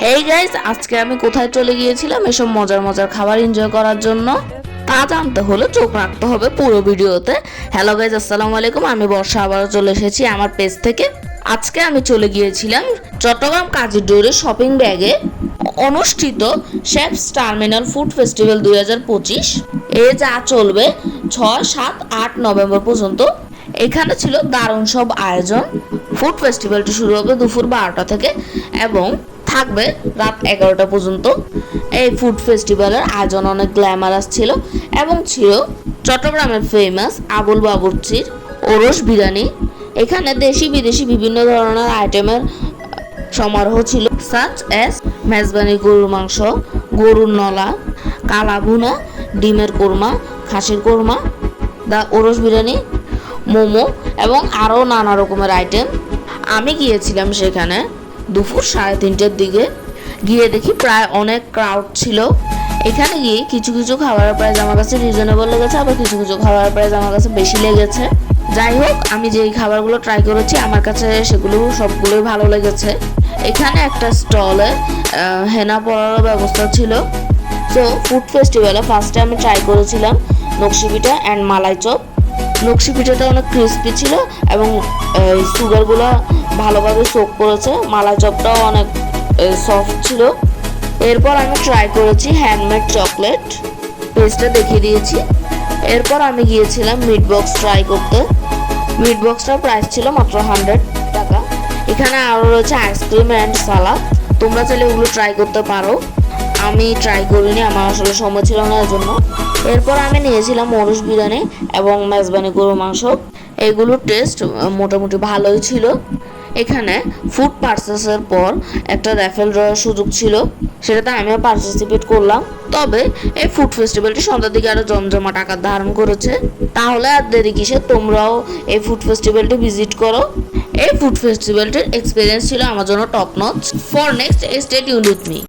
Hey guys, আজকে আমি কোথায় চলে গিয়েছিলাম এসব মজার মজার খাবার এনজয় করার জন্য। তা জানতে হলে চোখ রাখতে হবে পুরো ভিডিওতে। হ্যালো গাইস, আসসালামু আলাইকুম। আমি বর্ষা আবারও চলে এসেছি আমার পেজ থেকে। আজকে আমি চলে গিয়েছিলাম চট্টগ্রাম কাজীডোরে শপিং ব্যাগে অনুষ্ঠিত শেফস টার্মিনাল ফুড ফেস্টিভ্যাল 2025 এ যা চলবে 6, 7, 8 নভেম্বর পর্যন্ত। এখানে ছিল দারুণ সব আয়োজন। ফুড ফেস্টিভ্যালটি শুরু হবে দুপুর 12টা থেকে এবং থাকবে রাত 11টা পর্যন্ত। এই ফুড ফেস্টিভ্যালের আয়োজন অনেক গ্ল্যামারাস ছিল এবং ছিল চট্টগ্রামের ফেমাস আবুল বাবুর্চির ওরস বিরিয়ানি। এখানে দেশি বিদেশি বিভিন্ন ধরনের আইটেমের সমারোহ ছিল, সাচ এস মেজবানি গরুর মাংস, গরুর নলা, কালা ভুনা, ডিমের কোরমা, খাসির কোরমা, দা ওরস বিরিয়ানি, মোমো এবং আরও নানা রকমের আইটেম। আমি গিয়েছিলাম সেখানে দুপুর 3:30টার দিকে। গিয়ে দেখি প্রায় অনেক ক্রাউড ছিল। এখানে গিয়ে কিছু কিছু খাবারের প্রাইস আমার কাছে রিজনেবল লেগেছে, আবার কিছু কিছু খাবারের প্রাইস আমার কাছে বেশি লেগেছে। যাই হোক, আমি যেই খাবারগুলো ট্রাই করেছি আমার কাছে সেগুলো সবগুলোই ভালো লেগেছে। এখানে একটা স্টলে হেনা পরারও ব্যবস্থা ছিল। তো ফুড ফেস্টিভ্যালে ফার্স্টে আমি ট্রাই করেছিলাম নকশি পিঠা অ্যান্ড মালাই চপ। নকশি পিঠাটা অনেক ক্রিস্পি ছিল এবং সুগারগুলো ভালোভাবে সোক করেছে। মালাই চপটাও অনেক সফট ছিল। এরপর আমি ট্রাই করেছি হ্যান্ডমেড চকলেট, পেস্টটা দেখিয়ে দিয়েছি। এরপর আমি গিয়েছিলাম মিট বক্স ট্রাই করতে। মিট বক্সটার প্রাইস ছিল মাত্র 100 টাকা। এখানে আরও রয়েছে আইসক্রিম অ্যান্ড সালাদ। তোমরা চাইলে ওগুলো ট্রাই করতে পারো। আমি ট্রাই করিনি, আমার আসলে সময় ছিল না, এজন্য। এরপর আমি নিয়েছিলাম ওরস বিরিয়ানি এবং মেজবানি গরুর মাংস। এগুলোর টেস্ট মোটামুটি ভালোই ছিল। এখানে ফুড পারচেসের পর একটা র্যাফেল ড্রয়ের সুযোগ ছিল, সেটাতে আমিও পার্টিসিপেট করলাম। তবে এই ফুড ফেস্টিভ্যালটি সন্ধ্যার দিকে আরও জমজমাট আকার ধারণ করেছে। তাহলে আর দেরি কিসে, তোমরাও এই ফুড ফেস্টিভ্যালটি ভিজিট করো। এই ফুড ফেস্টিভ্যালটির এক্সপিরিয়েন্স ছিল আমার জন্য top notch. For next stay tuned with me.